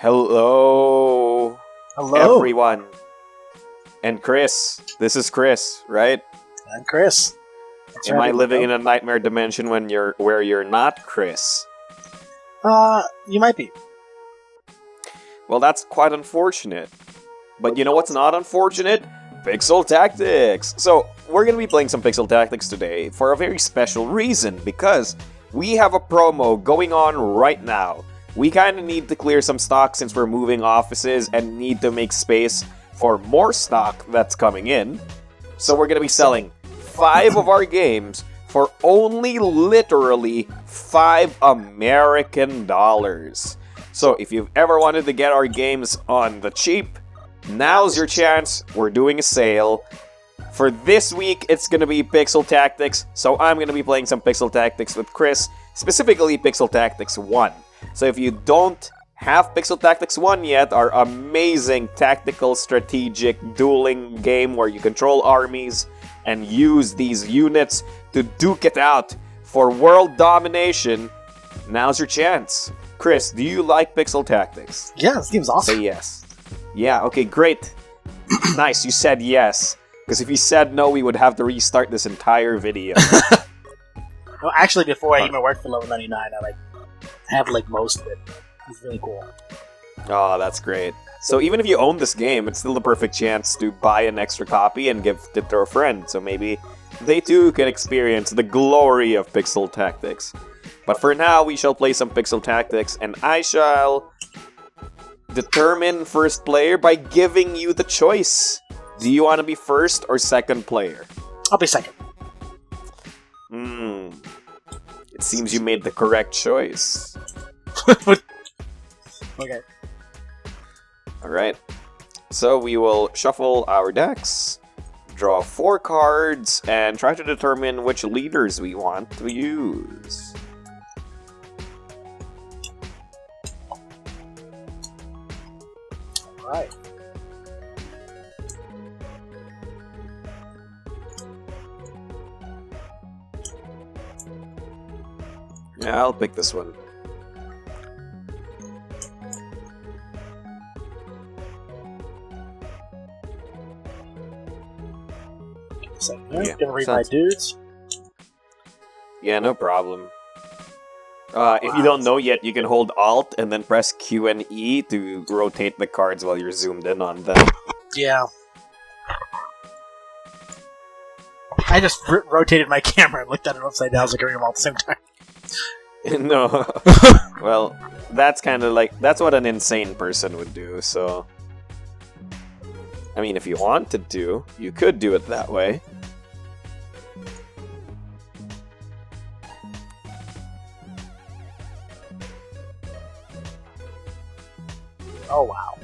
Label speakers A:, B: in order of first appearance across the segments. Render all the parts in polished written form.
A: Hello,
B: Hello,
A: everyone. And Chris. This is Chris, right?
B: I'm Chris.
A: Am I living in a nightmare dimension where you're not Chris?
B: You might be.
A: Well, that's quite unfortunate. But you know what's not unfortunate? Pixel Tactics! So, we're gonna be playing some Pixel Tactics today for a very special reason, because we have a promo going on right now. We kinda need to clear some stock since we're moving offices and need to make space for more stock that's coming in. So we're gonna be selling 5 of our games for only literally $5 American. So if you've ever wanted to get our games on the cheap, now's your chance. We're doing a sale. For this week, it's going to be Pixel Tactics, so I'm going to be playing some Pixel Tactics with Chris, specifically Pixel Tactics 1. So if you don't have Pixel Tactics 1 yet, our amazing tactical strategic dueling game where you control armies and use these units to duke it out for world domination, now's your chance. Chris, do you like Pixel Tactics?
B: Yeah, this game's awesome.
A: Say yes. Yeah, okay, great. Nice, you said yes. Because if you said no, we would have to restart this entire video.
B: Well, actually, before I even worked for Level 99, I have most of it. It's really cool.
A: Oh, that's great. So even if you own this game, it's still the perfect chance to buy an extra copy and give it to a friend. So maybe they too can experience the glory of Pixel Tactics. But for now, we shall play some Pixel Tactics, and I shall determine first player by giving you the choice. Do you want to be first or second player?
B: I'll be second.
A: It seems you made the correct choice.
B: Okay.
A: Alright. So we will shuffle our decks, draw 4 cards, and try to determine which leaders we want to use.
B: Alright.
A: Yeah, I'll pick this one.
B: So,
A: Yeah,
B: gonna read my
A: sounds-
B: dudes.
A: Yeah, no problem. If you don't know yet, you can hold Alt and then press Q and E to rotate the cards while you're zoomed in on them.
B: Yeah. I just rotated my camera and looked at it upside down so I could read them all at the same time.
A: No. Well, that's kind of that's what an insane person would do, so... I mean, if you wanted to, you could do it that way.
B: Oh, wow.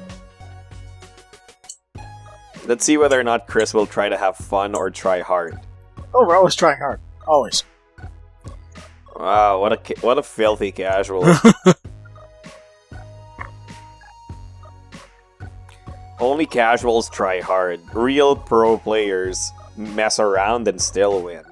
A: Let's see whether or not Chris will try to have fun or try hard.
B: Oh, we're always trying hard. Always.
A: Wow, what a filthy casual. Only casuals try hard. Real pro players mess around and still win.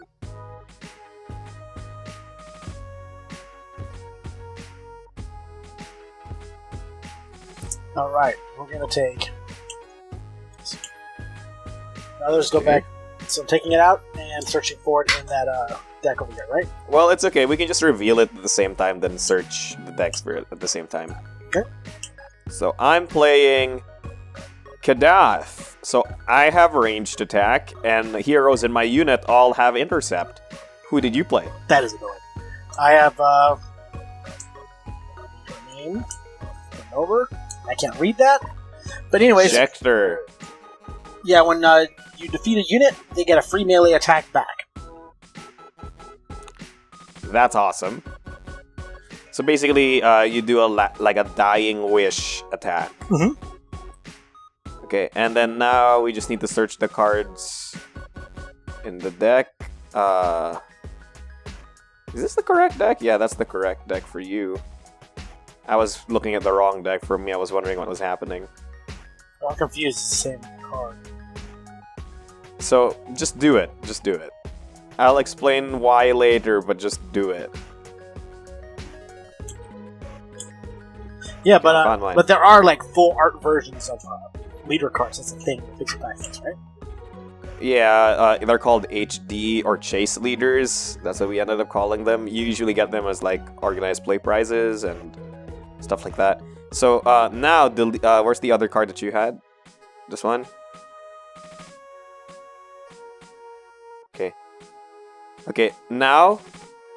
B: Alright, we're gonna take... Now let's go back. So I'm taking it out and searching for it in that deck over here, right?
A: Well, it's okay. We can just reveal it at the same time, then search the decks for it at the same time.
B: Okay.
A: So I'm playing Kadath. So I have ranged attack, and the heroes in my unit all have intercept. Who did you play?
B: That is annoying. I have, name, over. I can't read that. But anyways...
A: Schecter.
B: Yeah, when you defeat a unit, they get a free melee attack back.
A: That's awesome. So basically, you do a dying wish attack.
B: Mm-hmm.
A: Okay, and then now we just need to search the cards in the deck. Is this the correct deck? Yeah, that's the correct deck for you. I was looking at the wrong deck for me. I was wondering what was happening.
B: I'm confused. It's the same card.
A: So, just do it. Just do it. I'll explain why later, but just do it.
B: Yeah,
A: Found mine.
B: but there are like full art versions of leader cards. That's a thing in Pixel Tactics, right?
A: Yeah, they're called HD or chase leaders. That's what we ended up calling them. You usually get them as like organized play prizes and stuff like that. So now, where's the other card that you had? This one? Okay. Okay, now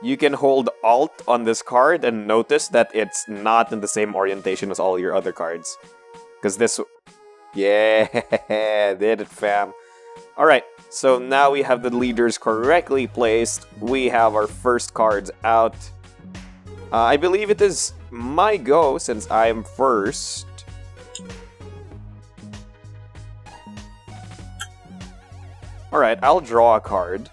A: you can hold Alt on this card and notice that it's not in the same orientation as all your other cards. Because this... Yeah, did it, fam. Alright, so now we have the leaders correctly placed. We have our first cards out. I believe it is my go since I'm first. Alright, I'll draw a card.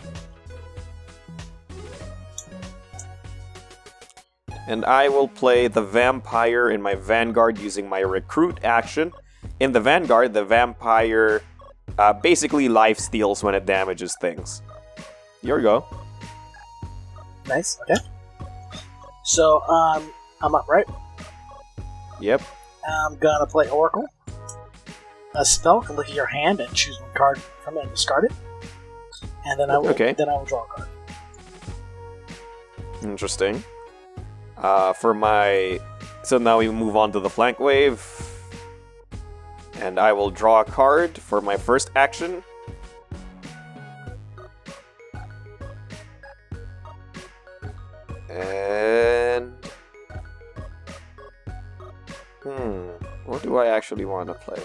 A: And I will play the Vampire in my Vanguard using my Recruit action. In the Vanguard, the Vampire basically life steals when it damages things. Here we go.
B: Nice, okay. So, I'm up, right?
A: Yep.
B: I'm gonna play Oracle. A spell can look at your hand and choose one card from it and discard it. And then I will draw a card.
A: Interesting. So now we move on to the flank wave. And I will draw a card for my first action. And... what do I actually want to play?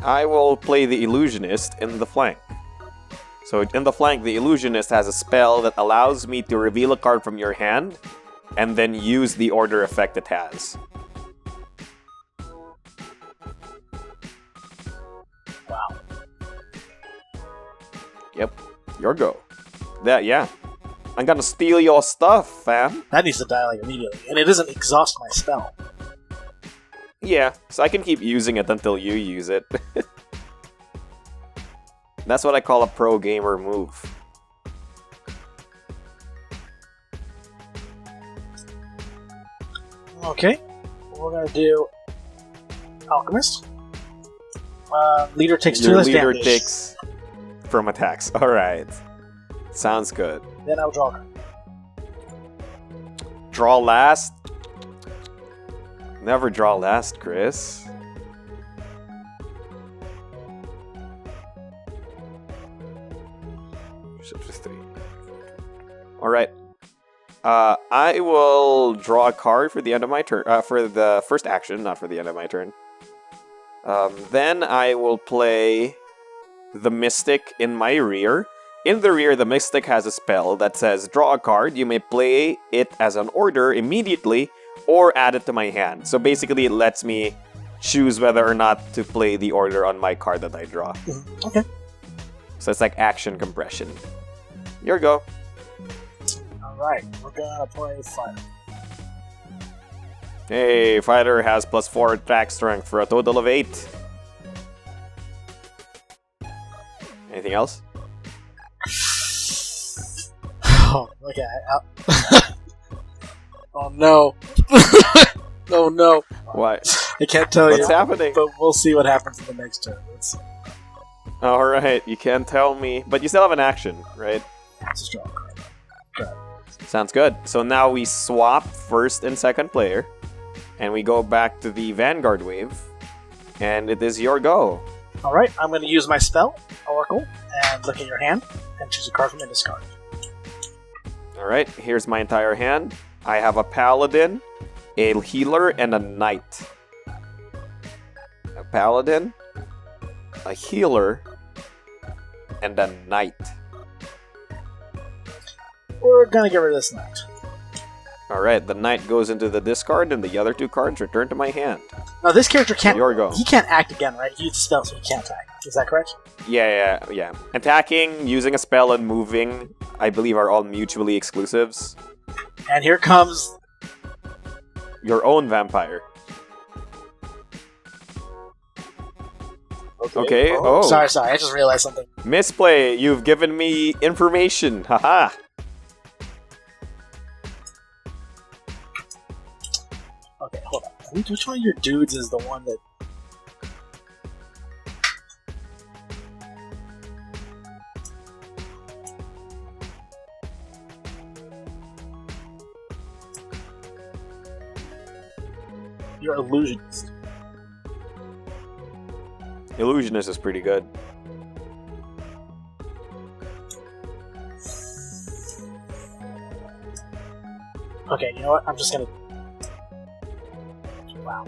A: I will play the Illusionist in the flank. So in the flank, the Illusionist has a spell that allows me to reveal a card from your hand and then use the order effect it has.
B: Wow.
A: Yep, your go. Yeah. I'm gonna steal your stuff, fam.
B: That needs to die like immediately. And it doesn't exhaust my spell.
A: Yeah, so I can keep using it until you use it. That's what I call a pro gamer move.
B: Okay, we're gonna do Alchemist. Leader takes 2 less damage.
A: Your leader takes from attacks. Alright. Sounds good.
B: Then I'll draw a card.
A: Draw last? Never draw last, Chris. Alright. I will draw a card for the end of my turn. For the first action, not for the end of my turn. Then I will play the Mystic in my rear. In the rear, the Mystic has a spell that says, draw a card. You may play it as an order immediately or add it to my hand. So basically, it lets me choose whether or not to play the order on my card that I draw.
B: Okay.
A: So it's like action compression. Here we go.
B: Alright, we're gonna play Fighter.
A: Hey, Fighter has +4 attack strength for a total of 8. Anything else?
B: Oh, okay. Oh no. Oh no.
A: What?
B: I can't tell you.
A: What's happening?
B: But we'll see what happens in the next turn.
A: Alright, you can't tell me. But you still have an action, right?
B: Let's just draw a card. Okay.
A: Sounds good. So now we swap first and second player. And we go back to the Vanguard wave. And it is your go.
B: Alright, I'm going to use my spell, Oracle, and look at your hand, and choose a card from the discard.
A: Alright, here's my entire hand. I have a Paladin, a Healer, and a Knight. A Paladin, a Healer, and a Knight.
B: We're going to get rid of this Knight.
A: Alright, the Knight goes into the discard, and the other 2 cards return to my hand.
B: Now, this character can't...
A: Your go.
B: He can't act again, right? He used a spell, so he can't attack. Is that correct?
A: Yeah. Attacking, using a spell, and moving, I believe, are all mutually exclusives.
B: And here comes...
A: your own vampire. Okay. Oh.
B: Sorry, I just realized something.
A: Misplay, you've given me information. Haha.
B: Okay, Which one of your dudes is the one that... You're illusionist.
A: Illusionist is pretty good.
B: Okay, you know what? I'm just gonna... Wow.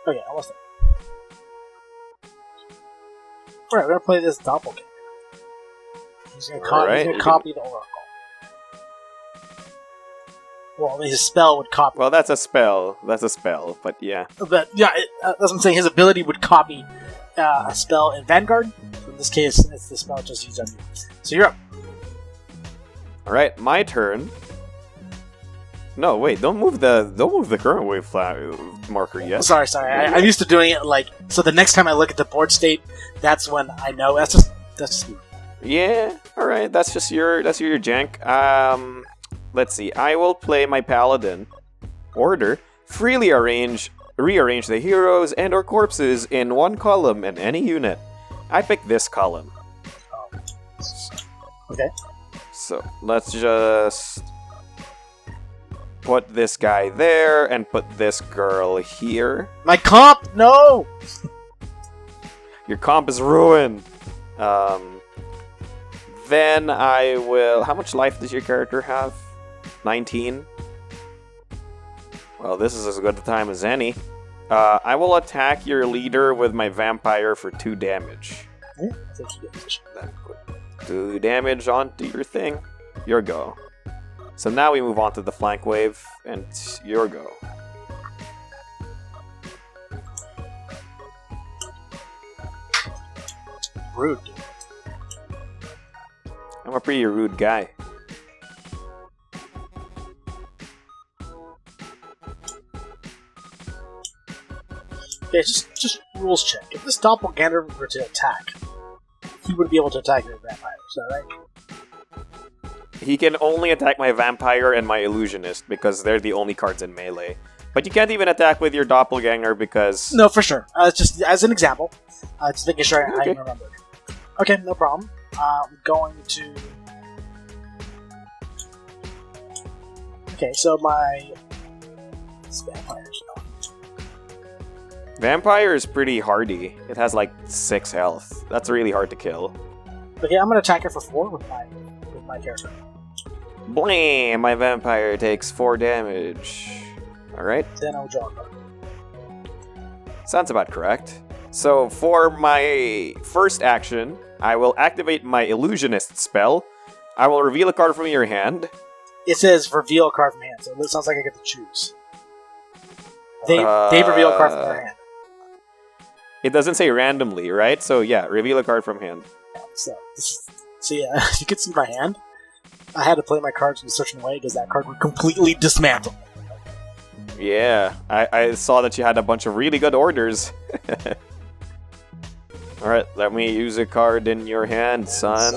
B: Okay, almost there. Alright, we're gonna play this doppelganger. He's gonna, copy the Oracle. Well, his spell would copy.
A: Well, that's a spell. That's a spell, but yeah.
B: But yeah, that's what I'm saying. His ability would copy a spell in Vanguard. In this case, it's the spell just used on you. So you're up.
A: Alright, my turn. No, wait, don't move the current wave marker yet.
B: Sorry. I'm used to doing it like so. The next time I look at the board state, that's when I know. That's just me.
A: Yeah. All right. That's your jank. Let's see. I will play my paladin. Order. Freely rearrange the heroes and/or corpses in one column in any unit. I pick this column.
B: Okay.
A: So let's just put this guy there and put this girl here.
B: My comp, no.
A: Your comp is ruined. Then I will... How much life does your character have? 19? Well, this is as good a time as any. I will attack your leader with my vampire for 2 damage.
B: I think you get this.
A: Then put 2 damage onto your thing. Your go. So now we move on to the flank wave, and your go.
B: Rude, dude.
A: I'm a pretty rude guy.
B: Okay, just rules check. If this doppelganger were to attack, he would be able to attack your vampire. Is that right?
A: He can only attack my vampire and my illusionist because they're the only cards in melee. But you can't even attack with your doppelganger because...
B: No, for sure. Just as an example. Just making sure I remember. Okay, no problem. I'm going to... Okay, so my... Vampire's not.
A: Vampire is pretty hardy. It has like 6 health. That's really hard to kill.
B: Okay, I'm going to attack her for 4 with my character.
A: Blam! My vampire takes 4 damage. Alright.
B: Then I'll draw a card.
A: Sounds about correct. So for my first action, I will activate my illusionist spell. I will reveal a card from your hand.
B: It says reveal a card from hand, so it sounds like I get to choose. They reveal a card from their hand.
A: It doesn't say randomly, right? So yeah, reveal a card from hand.
B: So yeah, you can see my hand. I had to play my cards in a certain way because that card would completely dismantle.
A: Yeah, I saw that you had a bunch of really good orders. Alright, let me use a card in your hand, son.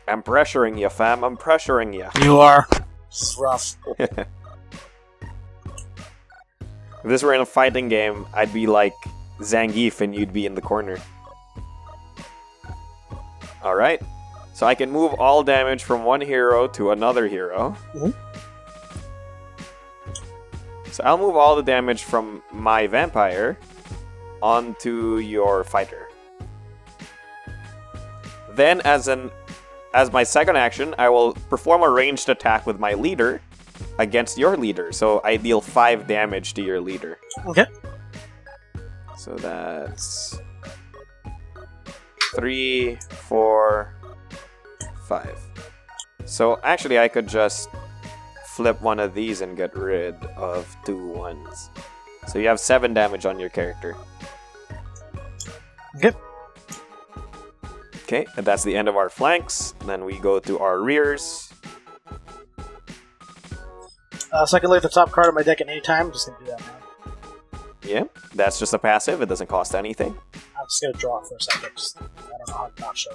A: I'm pressuring you, fam. I'm pressuring you.
B: You are. This is rough.
A: If this were in a fighting game, I'd be like Zangief and you'd be in the corner. Alright. So I can move all damage from one hero to another hero.
B: Mm-hmm.
A: So I'll move all the damage from my vampire onto your fighter. Then as my second action, I will perform a ranged attack with my leader against your leader. So I deal 5 damage to your leader.
B: Okay.
A: So that's 3, 4, 5. So actually I could just flip one of these and get rid of 2 1s. So you have 7 damage on your character.
B: Okay.
A: Okay, and that's the end of our flanks. Then we go to our rears.
B: So I can look at the top card of my deck at any time. I'm just going to do that now.
A: Yeah, that's just a passive. It doesn't cost anything.
B: I'm just going to draw it for a second. I don't know how to not show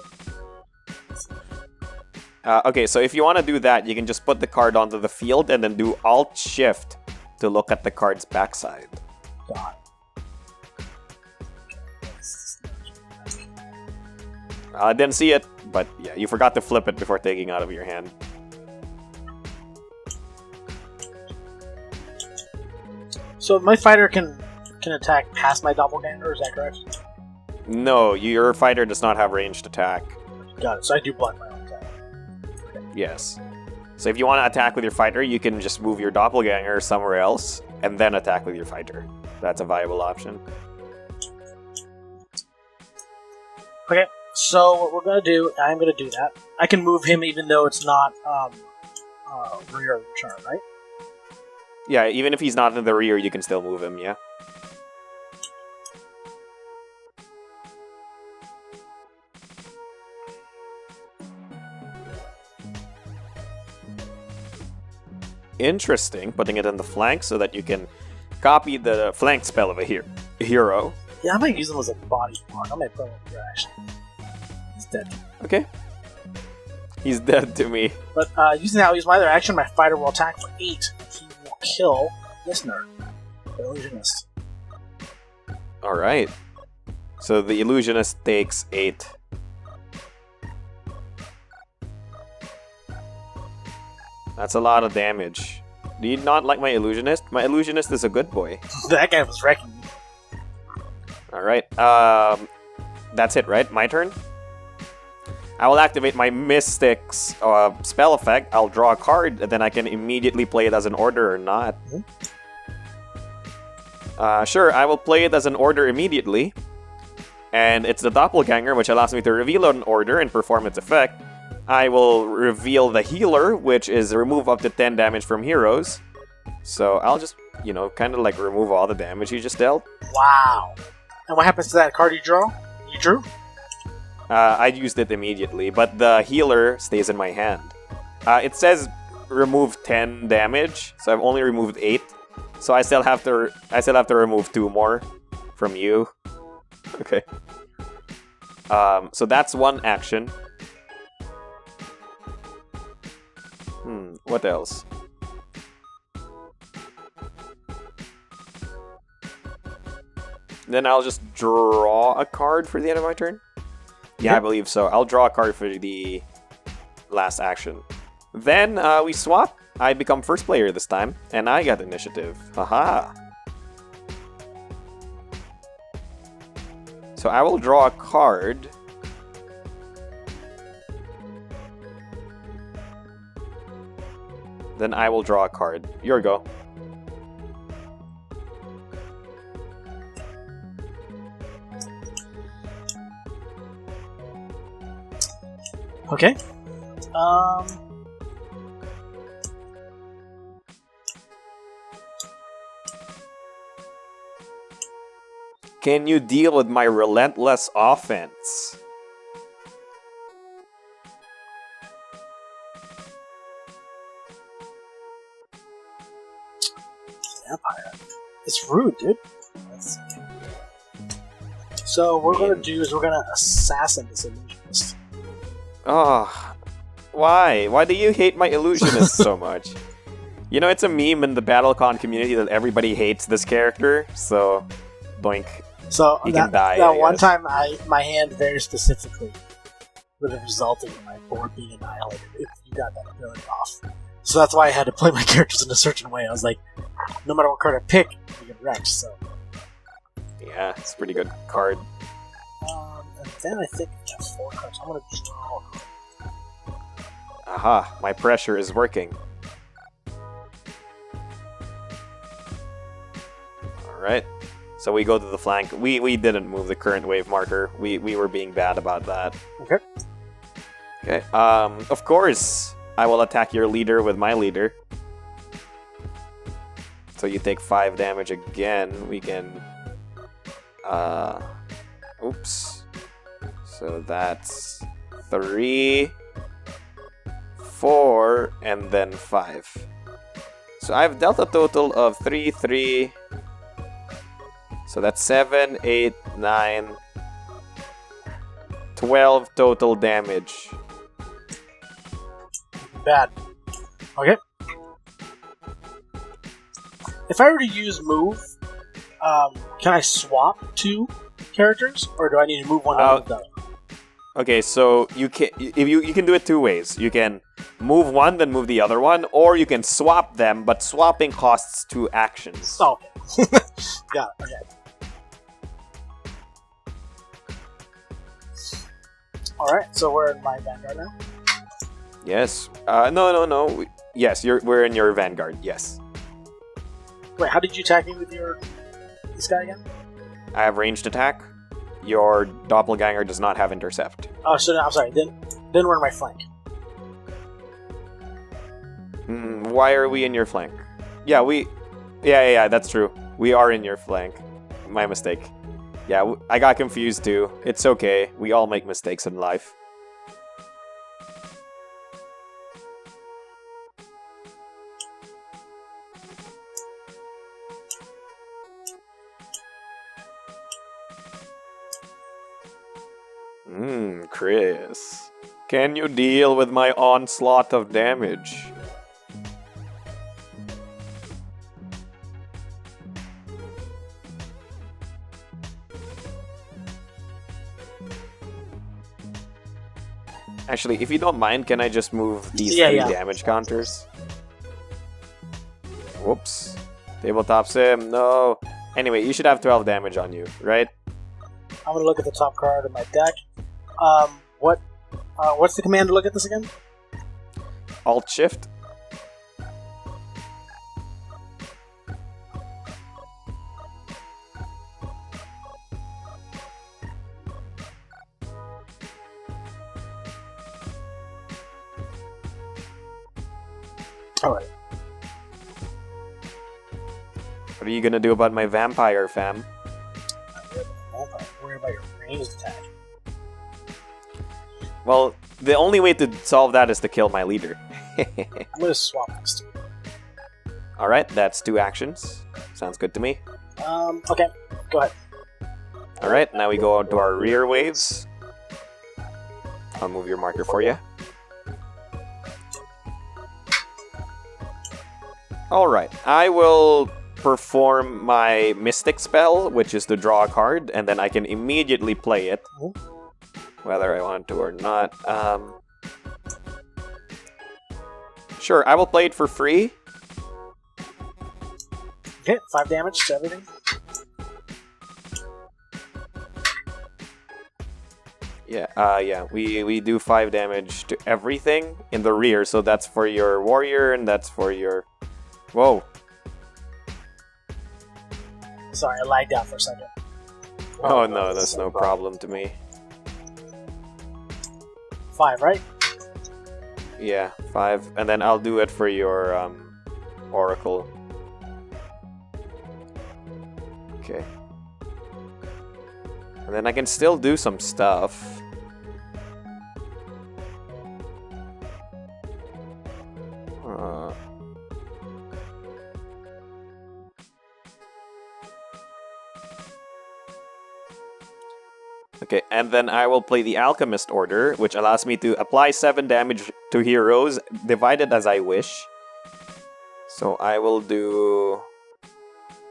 B: it.
A: Okay, so if you want to do that, you can just put the card onto the field and then do Alt-Shift to look at the card's backside.
B: God.
A: I didn't see it, but yeah, you forgot to flip it before taking it out of your hand.
B: So my fighter can attack past my doppelganger, is that correct?
A: No, your fighter does not have ranged attack.
B: Got it, so I do block my own attack.
A: Yes. So if you want to attack with your fighter, you can just move your doppelganger somewhere else, and then attack with your fighter. That's a viable option.
B: Okay, so what we're going to do, I'm going to do that. I can move him even though it's not rear turn, right?
A: Yeah, even if he's not in the rear, you can still move him, yeah? Interesting, putting it in the flank so that you can copy the flank spell of a hero.
B: Yeah, I might use him as a body part. I might put him here, actually. He's dead.
A: Okay. He's dead to me.
B: But using that, I'll use my other action. My fighter will attack for 8. He will kill this nerd, the illusionist.
A: Alright. So the illusionist takes 8. That's a lot of damage. Do you not like my illusionist? My illusionist is a good boy.
B: That guy was wrecking me.
A: Alright, that's it, right? My turn? I will activate my Mystic's spell effect. I'll draw a card, and then I can immediately play it as an order or not. Sure, I will play it as an order immediately. And it's the Doppelganger, which allows me to reveal an order and perform its effect. I will reveal the healer, which is remove up to 10 damage from heroes. So I'll just, kind of like remove all the damage you just dealt.
B: Wow. And what happens to that card you draw? You drew?
A: I used it immediately, but the healer stays in my hand. It says remove 10 damage, so I've only removed 8. So I still have to remove 2 more from you. Okay. So that's one action. What else? Then I'll just draw a card for the end of my turn? Yeah, I believe so. I'll draw a card for the last action. Then we swap. I become first player this time, and I got initiative. Haha! So I will draw a card. Then I will draw a card. Your go.
B: Okay.
A: Can you deal with my relentless offense?
B: Vampire. It's rude, dude. So what we're gonna do is we're gonna assassin this illusionist.
A: Oh, why? Why do you hate my illusionist so much? It's a meme in the BattleCon community that everybody hates this character, so boink.
B: So
A: he can die.
B: That one time, my hand very specifically would have resulted in my board being annihilated if you got that ability off. So that's why I had to play my characters in a certain way. I was like, no matter what card I pick, you get wrecked. So
A: yeah, it's a pretty good card.
B: And then I think I have 4 cards. I'm gonna draw.
A: Aha! My pressure is working. All right. So we go to the flank. We didn't move the current wave marker. We were being bad about that.
B: Okay.
A: Okay. Of course, I will attack your leader with my leader. So you take 5 damage again. We can. Oops. So that's 3, 4, and then 5. So I've dealt a total of 3, 3. So that's 7, 8, 9, 12 total damage.
B: Bad. Okay. If I were to use move, can I swap two characters, or do I need to move one out of the other?
A: Okay, so you can do it two ways. You can move one, then move the other one, or you can swap them, but swapping costs 2 actions.
B: Oh, okay. Got it. Okay. Alright, so we're in my vanguard now?
A: Yes. No. Yes, we're in your vanguard, yes.
B: Wait, how did you attack me with this guy again?
A: I have ranged attack. Your doppelganger does not have intercept.
B: Oh, so no, I'm sorry. Then we're in my flank.
A: Why are we in your flank? Yeah, that's true. We are in your flank. My mistake. Yeah, I got confused too. It's okay. We all make mistakes in life. Chris. Can you deal with my onslaught of damage? Actually, if you don't mind, can I just move these 3 damage counters? Whoops. Tabletop sim, no. Anyway, you should have 12 damage on you, right?
B: I'm gonna look at the top card of my deck. What's the command to look at this again?
A: Alt-Shift.
B: Alright.
A: What are you gonna do about my vampire, fam?
B: Worry about your ranged attack.
A: Well, the only way to solve that is to kill my leader.
B: I'm gonna swap next to you.
A: Alright, that's 2 actions. Sounds good to me.
B: Okay. Go ahead.
A: Alright, now we go on to our rear waves. I'll move your marker for you. Alright, I will perform my Mystic spell, which is to draw a card, and then I can immediately play it. Whether I want to or not. Sure, I will play it for free.
B: Okay, 5 damage to everything.
A: Yeah, we do 5 damage to everything in the rear, so that's for your warrior, and that's for your... Whoa.
B: Sorry, I lagged out for a second.
A: Oh no, that's no problem to me.
B: 5, right?
A: Yeah, 5. And then I'll do it for your oracle. Okay. And then I can still do some stuff. Okay, and then I will play the Alchemist Order, which allows me to apply 7 damage to heroes, divided as I wish. So I will do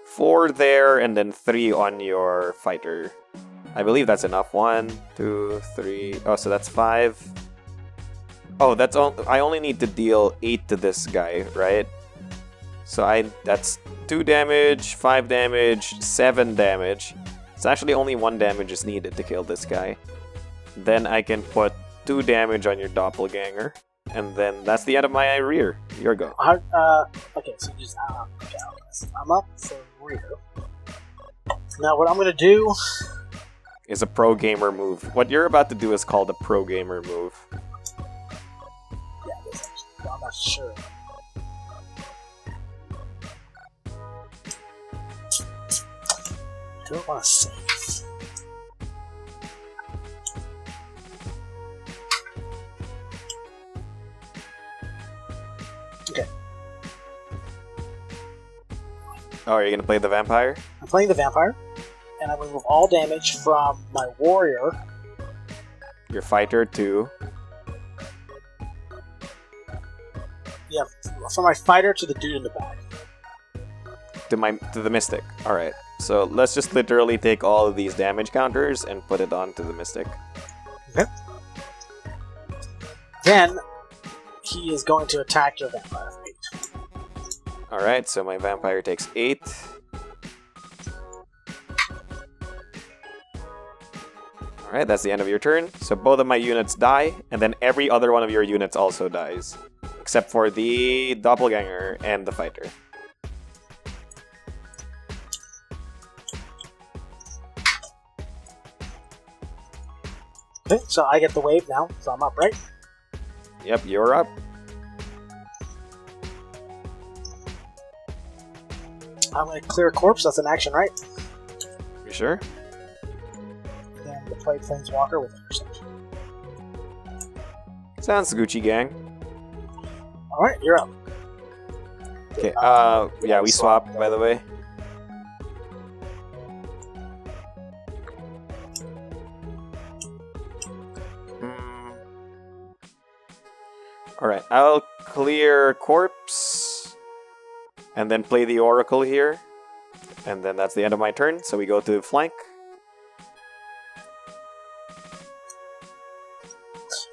A: 4 there, and then 3 on your fighter. I believe that's enough. 1, 2, 3... Oh, so that's 5. Oh, that's all. I only need to deal 8 to this guy, right? So that's 2 damage, 5 damage, 7 damage. It's actually only 1 damage is needed to kill this guy. Then I can put 2 damage on your doppelganger. And then that's the end of my rear. Your go.
B: Okay, so just okay, I'm up for rear. Now what I'm gonna do
A: is a pro gamer move. What you're about to do is called a pro gamer move.
B: Yeah, I guess I'm not sure. I don't want to save. Okay.
A: Oh, are you gonna play the vampire?
B: I'm playing the vampire, and I remove all damage from my warrior.
A: Your fighter too.
B: Yeah, from my fighter to the dude in the back.
A: To the mystic. Alright. So let's just literally take all of these damage counters and put it onto the mystic.
B: Okay. Then he is going to attack your vampire for 8.
A: Alright, so my vampire takes 8. Alright, that's the end of your turn. So both of my units die, and then every other one of your units also dies. Except for the doppelganger and the fighter.
B: Okay, so I get the wave now, so I'm up, right?
A: Yep, you're up.
B: I'm going to clear a corpse, that's an action, right?
A: You sure?
B: Then play Planeswalker with intercept.
A: Sounds Gucci gang.
B: Alright, you're up.
A: Okay, yeah, we swapped, by the way. Alright, I'll clear corpse, and then play the oracle here. And then that's the end of my turn, so we go to flank.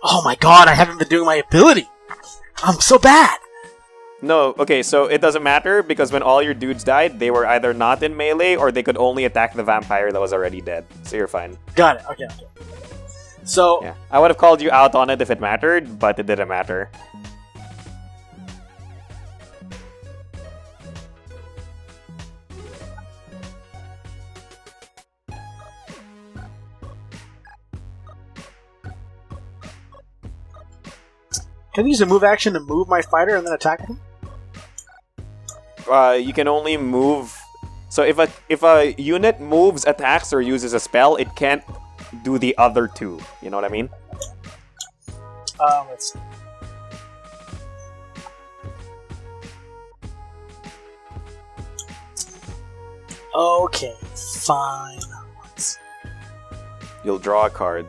B: Oh my god, I haven't been doing my ability! I'm so bad!
A: No, okay, so it doesn't matter, because when all your dudes died, they were either not in melee, or they could only attack the vampire that was already dead. So you're fine.
B: Got it, okay. So,
A: yeah, I would have called you out on it if it mattered, but it didn't matter.
B: can I use a move action to move my fighter and then attack him?
A: You can only move. So if a unit moves, attacks, or uses a spell, it can't do the other two. You know what I mean?
B: Let's see. Okay, fine. Let's see.
A: You'll draw a card.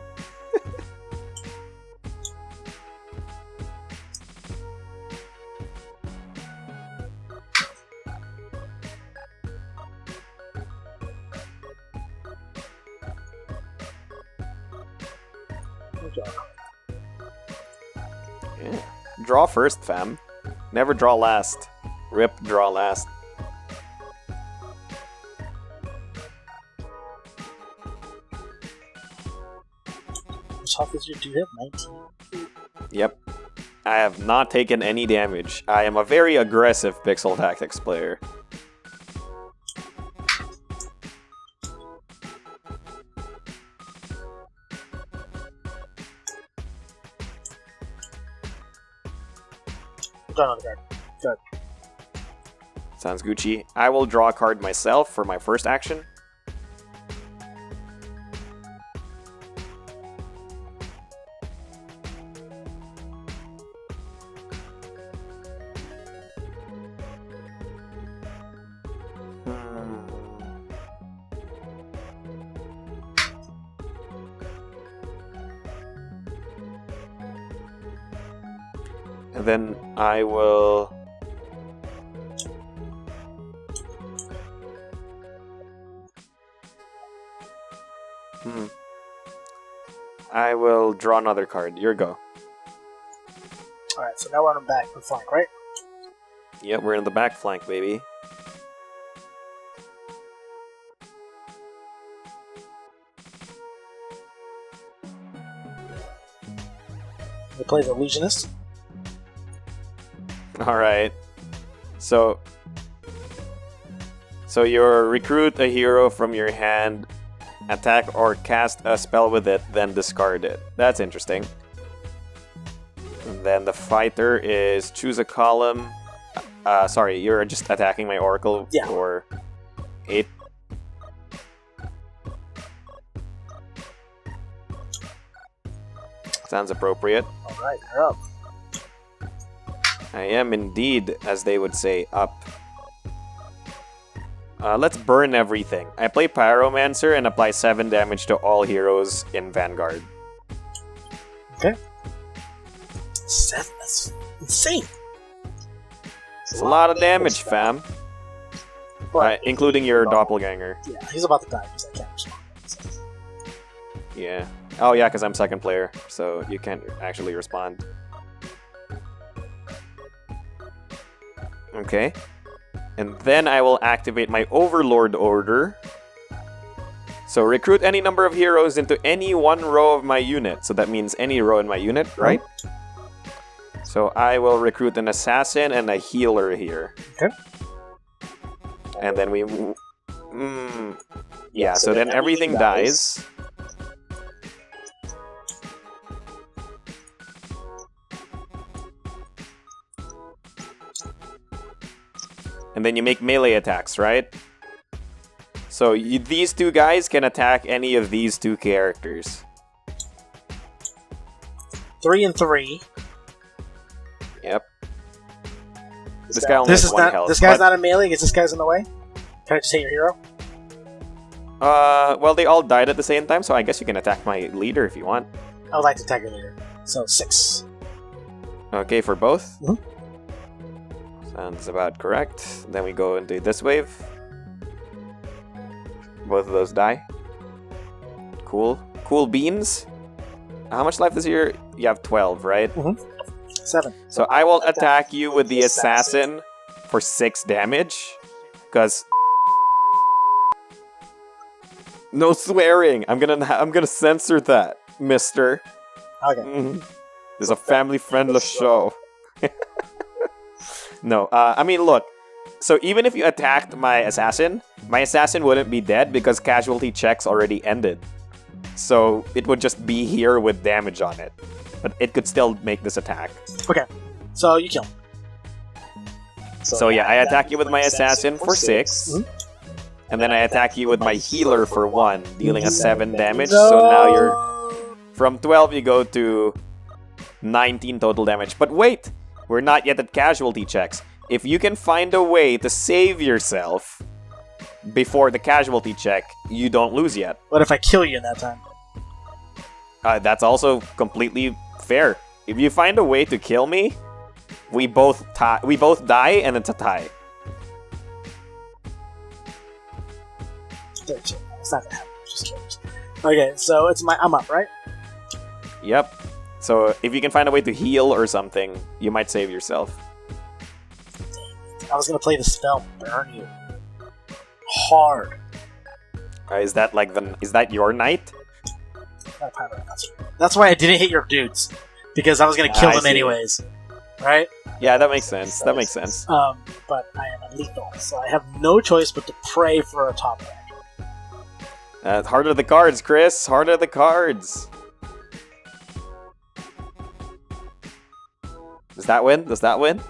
A: Yeah. Draw first, fam. Never draw last. Rip, draw last.
B: Which health is your dude have? 19?
A: Yep. I have not taken any damage. I am a very aggressive Pixel Tactics player.
B: Draw another card. Good.
A: Sounds Gucci. I will draw a card myself for my first action. And then I will... I will draw another card. Your go.
B: Alright, so now we're on the back and flank, right?
A: Yep, we're in the back flank, baby.
B: He plays a Legionist.
A: Alright. So you recruit a hero from your hand, attack or cast a spell with it, then discard it. That's interesting. And then the fighter is choose a column. Sorry, you're just attacking my oracle for 8. Sounds appropriate.
B: Alright, you're up.
A: I am indeed, as they would say, up. Let's burn everything. I play Pyromancer and apply 7 damage to all heroes in Vanguard.
B: Okay. 7? That's insane.
A: It's a lot of damage, fam.
B: But,
A: Including your doppelganger.
B: yeah, he's about to die because I can't respond. So.
A: Yeah. Oh yeah, because I'm second player, so you can't actually respond. Okay. And then I will activate my Overlord order. So recruit any number of heroes into any one row of my unit. So that means any row in my unit, right? So I will recruit an assassin and a healer here.
B: Okay.
A: And then we... yeah, so then everything dies. And then you make melee attacks, right? So these two guys can attack any of these two characters.
B: 3 and 3.
A: Yep. This guy only has 1 health.
B: This guy's not a melee because this guy's in the way? Can I just hit your hero?
A: Well, they all died at the same time, so I guess you can attack my leader if you want.
B: I would like to attack your leader. So 6.
A: Okay, for both?
B: Mm-hmm.
A: Sounds about correct. Then we go into this wave. Both of those die. Cool. Cool beans. How much life is your... You have 12, right?
B: Mm-hmm. 7.
A: So I will attack you with the assassin for 6 damage. Because... No swearing! I'm gonna censor that, mister.
B: Okay.
A: This is a family-friendly show. No, I mean, look. So even if you attacked my assassin wouldn't be dead because casualty checks already ended. So it would just be here with damage on it. But it could still make this attack.
B: Okay, so you kill him.
A: So yeah, I attack you with my assassin for 6.
B: Mm-hmm.
A: And then I attack you with my healer for 1, dealing a 7 damage.
B: No!
A: So now you're... From 12, you go to 19 total damage. But wait! We're not yet at casualty checks. If you can find a way to save yourself before the casualty check, you don't lose yet.
B: What if I kill you in that time?
A: That's also completely fair. If you find a way to kill me, we both die, and it's a tie.
B: 13. It's not gonna happen. Just curious. Okay, so I'm up, right?
A: Yep. So if you can find a way to heal or something, you might save yourself.
B: I was gonna play the spell Burn You. Hard.
A: Is that your knight?
B: That's why I didn't hit your dudes. Because I was gonna kill them
A: see.
B: anyways. Right?
A: Yeah, that makes sense. That makes sense.
B: But I am lethal, so I have no choice but to pray for a top rank.
A: Harder the cards, Chris. Harder the cards. Does that win? Does that win?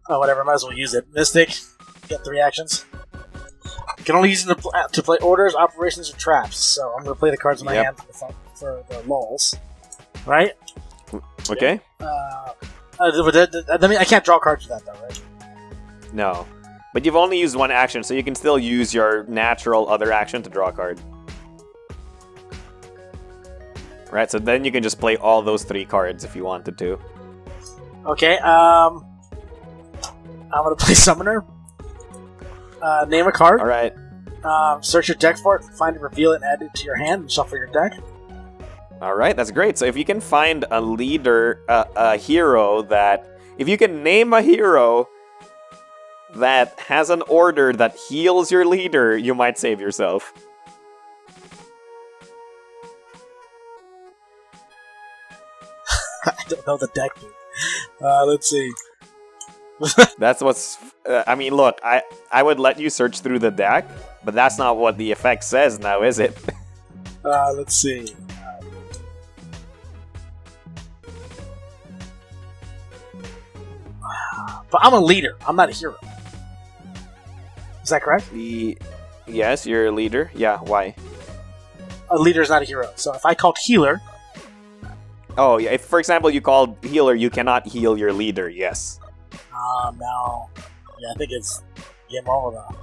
B: Oh, whatever. Might as well use it. Mystic. Get 3 actions. Can only use it to play orders, operations, or traps. So I'm going to play the cards in my hand for the lulls. Right?
A: Okay.
B: I can't draw cards for that, though, right?
A: No. But you've only used 1 action, so you can still use your natural other action to draw a card. Right, so then you can just play all those 3 cards if you wanted to.
B: Okay, I'm gonna play Summoner. Name a card.
A: Alright.
B: Search your deck for it, find it, reveal it, and add it to your hand, and shuffle your deck.
A: Alright, that's great. So if you can find a leader, a hero that... If you can name a hero that has an order that heals your leader, you might save yourself.
B: I don't know the deck, dude. Let's see.
A: That's what's... I mean, look, I would let you search through the deck, but that's not what the effect says now, is it?
B: Let's see. But I'm a leader. I'm not a hero. Is that correct?
A: Yes, you're a leader. Yeah, why?
B: A leader is not a hero. So if I called healer,
A: Oh, yeah. If, for example, you called healer, you cannot heal your leader. Yes.
B: No. Yeah, I think it's game over though.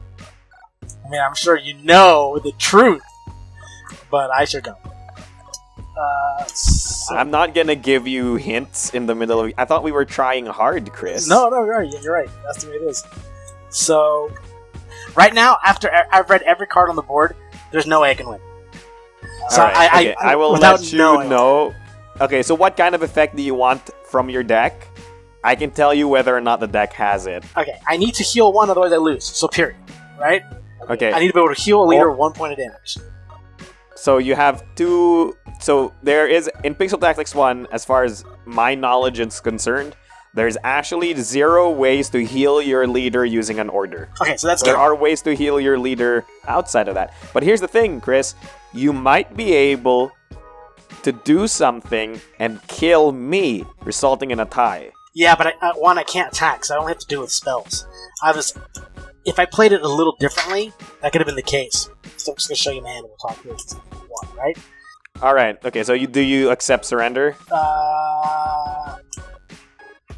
B: I mean, I'm sure you know the truth, but I sure don't.
A: I'm not gonna give you hints in the middle of. I thought we were trying hard, Chris.
B: No, you're right. That's the way it is. So, right now, after I've read every card on the board, there's no way I can win. So
A: Alright, I will let you know. Okay, so what kind of effect do you want from your deck? I can tell you whether or not the deck has it.
B: Okay, I need to heal one, otherwise I lose. So period. Right?
A: Okay.
B: I need to be able to heal a leader 1 point of damage.
A: So you have two. So there is in Pixel Tactics 1, as far as my knowledge is concerned, there's actually 0 ways to heal your leader using an order.
B: Okay, so that's
A: There
B: good.
A: are ways to heal your leader outside of that. But here's the thing, Chris. You might be able to do something and kill me, resulting in a tie.
B: Yeah, but I can't attack, so I don't have to do it with spells. If I played it a little differently, that could have been the case. So I'm just going to show you my hand and we'll talk through it if you want, right?
A: Alright, okay, so do you accept surrender?
B: I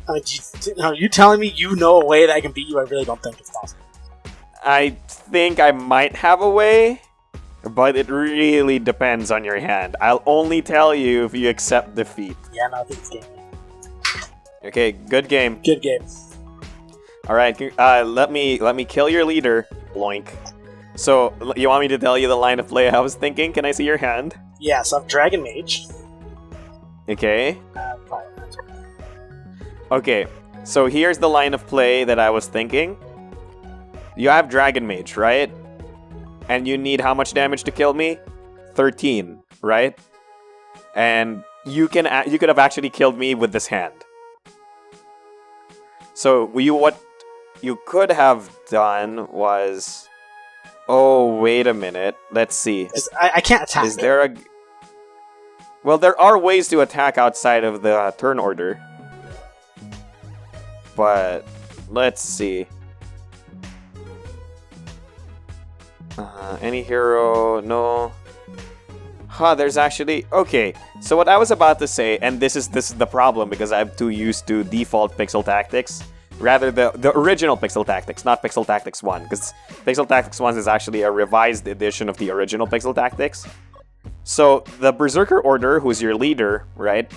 B: mean, are you telling me you know a way that I can beat you? I really don't think it's possible.
A: I think I might have a way, but it really depends on your hand. I'll only tell you if you accept defeat.
B: Yeah, no, I think it's game.
A: Okay, good game.
B: Good game.
A: Alright, let me kill your leader. Bloink. So, you want me to tell you the line of play I was thinking? Can I see your hand?
B: Yeah, so I've Dragon Mage.
A: Okay.
B: Fire Dancer.
A: Okay, so here's the line of play that I was thinking. You have Dragon Mage, right? And you need how much damage to kill me? 13, right? And you could have actually killed me with this hand. So what you could have done was... Oh, wait a minute. Let's see.
B: I can't attack.
A: Is there a... Well, there are ways to attack outside of the turn order. But, let's see. Any hero? No. There's actually... Okay, so what I was about to say, and this is the problem because I'm too used to default Pixel Tactics. Rather, the original Pixel Tactics, not Pixel Tactics 1. Because Pixel Tactics 1 is actually a revised edition of the original Pixel Tactics. So, the Berserker Order, who's your leader, right,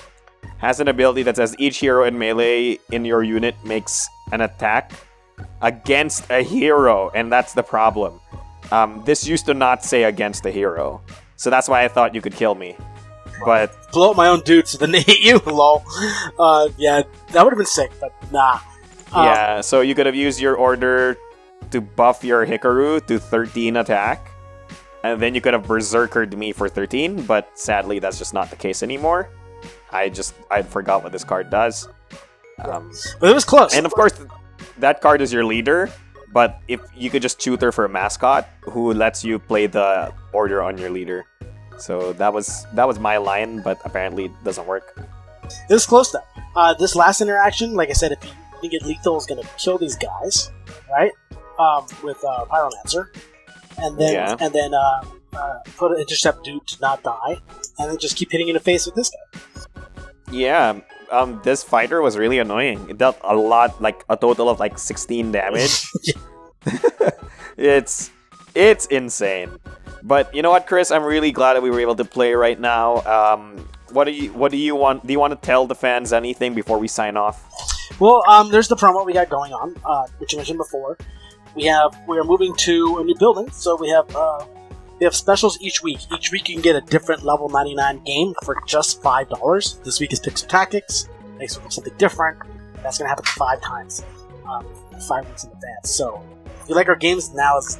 A: has an ability that says each hero in melee in your unit makes an attack against a hero, and that's the problem. This used to not say against a hero. So that's why I thought you could kill me. But
B: blow up my own dude so then they hit you, lol. Yeah, that would have been sick, but nah.
A: Yeah, so you could have used your order to buff your Hikaru to 13 attack. And then you could have Berserkered me for 13, but sadly that's just not the case anymore. I forgot what this card does.
B: But it was close.
A: And of course, that card is your leader, but if you could just tutor for a mascot who lets you play the order on your leader. So that was my line, but apparently it doesn't work.
B: It was close though. This last interaction, like I said, if you think it lethal is going to kill these guys, right? With Pyromancer, and then put an intercept dude to not die, and then just keep hitting in the face with this guy.
A: Yeah, this fighter was really annoying. It dealt a lot, like a total of like 16 damage. It's insane. But you know what, Chris? I'm really glad that we were able to play right now. What do you want? Do you want to tell the fans anything before we sign off?
B: Well, there's the promo we got going on, which you mentioned before. We are moving to a new building, so we have specials each week. Each week you can get a different level 99 game for just $5. This week is Pixel Tactics. Next week is something different. That's going to happen 5 times, 5 weeks in advance. So if you like our games, now is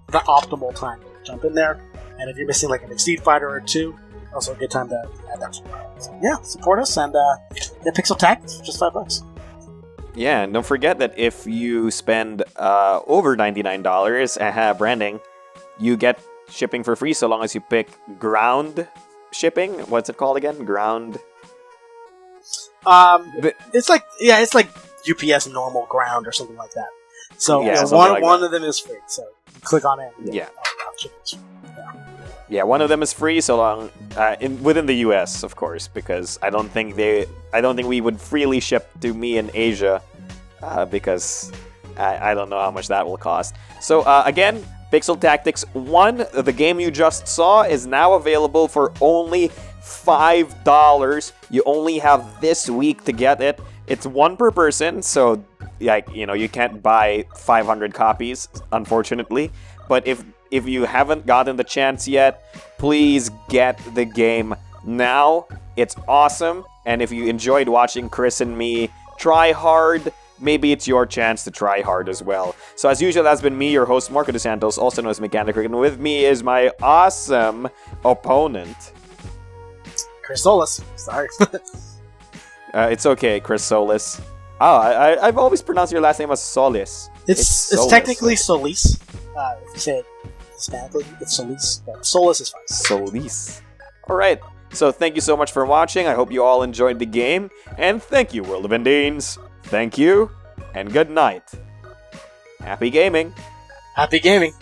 B: the optimal time to jump in there. And if you're missing like an Exceed Fighter or 2, also a good time to add that. So yeah, support us and get Pixel Tactics for just $5.
A: Yeah, and don't forget that if you spend over $99 and have branding, you get shipping for free so long as you pick ground shipping. What's it called again? Ground.
B: It's like UPS normal ground or something like that. So
A: yeah,
B: one of them is free. So you click on it.
A: Yeah.
B: Yeah.
A: Yeah, one of them is free so long within the US, of course, because I don't think we would freely ship to me in Asia because I don't know how much that will cost. So again, Pixel Tactics 1, the game you just saw, is now available for only $5. You only have this week to get it. It's one per person, so you can't buy 500 copies, unfortunately. But if you haven't gotten the chance yet, please get the game now. It's awesome, and if you enjoyed watching Chris and me try hard, maybe it's your chance to try hard as well. So as usual, that's been me, your host, Marco DeSantos, also known as Mechanic Rick, and with me is my awesome opponent,
B: Chris Solis. Sorry.
A: It's okay, Chris Solis. Oh, I've always pronounced your last name as Solis.
B: It's
A: Solis.
B: technically Solis. If you say it Hispanic, it's Solis. But Solis is fine.
A: Solis. Alright, so thank you so much for watching. I hope you all enjoyed the game. And thank you, World of Indians. Thank you, and good night. Happy gaming.
B: Happy gaming.